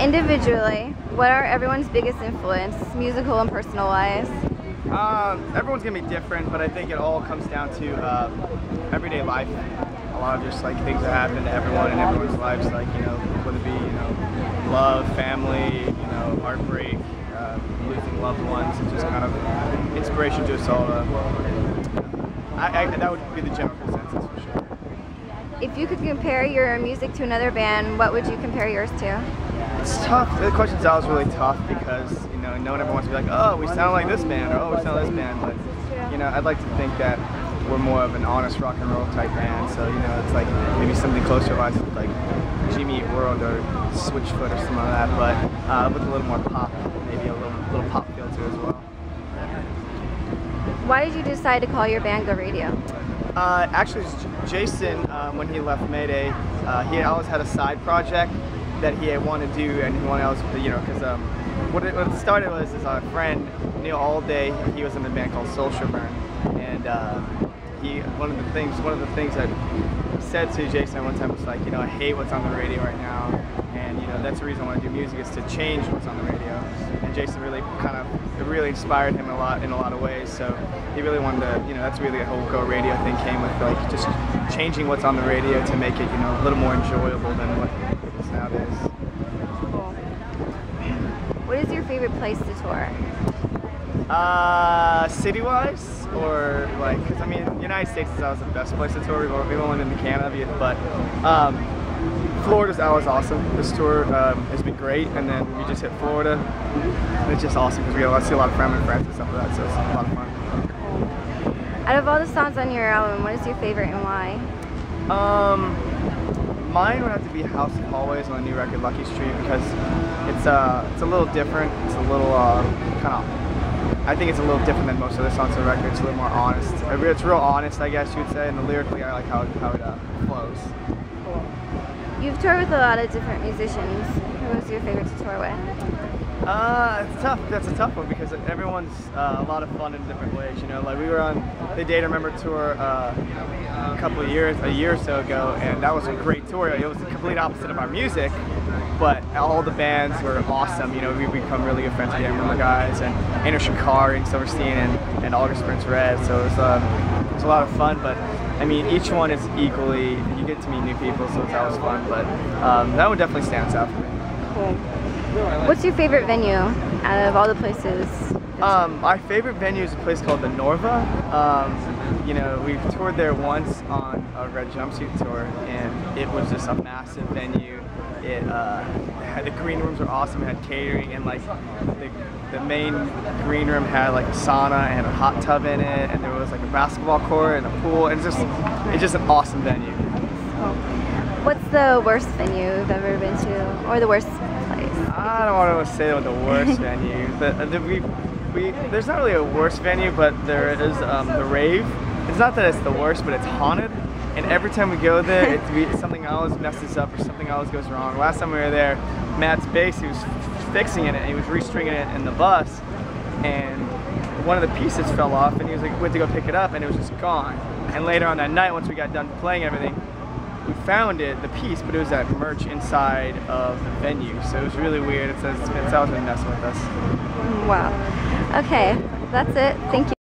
Individually, what are everyone's biggest influence, musical and personal wise? Everyone's gonna be different, but I think it all comes down to everyday life. A lot of just like things that happen to everyone in everyone's lives, like whether it be love, family, heartbreak, losing loved ones, and just kind of inspiration to us all. That would be the general consensus for sure. If you could compare your music to another band, what would you compare yours to? It's tough. The question's always really tough because no one ever wants to be like, oh, we sound like this band, or oh, we sound like this band. But I'd like to think that we're more of an honest rock and roll type band. So it's like maybe something closer to like Jimmy Eat World or Switchfoot or something like that, but with a little more pop, maybe a little pop feel to it as well. Why did you decide to call your band Go Radio? Actually, Jason, when he left Mayday, he always had a side project that he had wanted to do, and he wanted else, because what it started was our friend Neil Allday. He was in a band called Social Burn, and one of the things that he said to Jason one time was like, I hate what's on the radio right now, and that's the reason I want to do music, is to change what's on the radio. And Jason really it really inspired him in a lot of ways. So he really wanted to, that's really the whole Go Radio thing came with, like just changing what's on the radio to make it, a little more enjoyable than what it is nowadays. Cool. What is your favorite place to tour? City-wise, or like, because United States is always the best place to tour. We've only been to Canada, but Florida's always awesome. This tour has been great, and then we just hit Florida. And it's just awesome because we get to see a lot of family and friends and stuff like that, so it's a lot of fun. Cool. Out of all the songs on your album, what is your favorite and why? Mine would have to be House of Hallways on the new record, Lucky Street, because it's a little different. It's a little I think it's a little different than most other songs on the record. It's a little more honest. It's real honest, I guess you would say, and lyrically I like how it flows. Cool. You've toured with a lot of different musicians. Who was your favorite to tour with? It's tough. That's a tough one because everyone's a lot of fun in different ways. Like we were on the Day to Remember tour a year or so ago, and that was a great tour. It was the complete opposite of our music, but all the bands were awesome. We've become really good friends with the Remember guys, and Anna Shakari and Silverstein and August Prince Red. So it was a lot of fun. But each one is equally. You get to meet new people, so it's always fun. But that one definitely stands out for me. Cool. What's your favorite venue out of all the places? Our favorite venue is a place called the Norva. We've toured there once on a Red Jumpsuit tour, and it was just a massive venue. It had the green rooms were awesome. It had catering, and like the main green room had like a sauna and a hot tub in it, and there was like a basketball court and a pool. And it's just an awesome venue. What's the worst venue you've ever been to, or the worst place? I don't want to say the worst venue. There's not really a worst venue, but there is the Rave. It's not that it's the worst, but it's haunted. And every time we go there, something always messes up or something always goes wrong. Last time we were there, Matt's bass, he was fixing it and he was restringing it in the bus, and one of the pieces fell off, and he was like, went to go pick it up, and it was just gone. And later on that night, once we got done playing everything, we found the piece, but it was that merch inside of the venue. So it was really weird. It's always been messing with us. Wow. Okay, that's it. Thank you.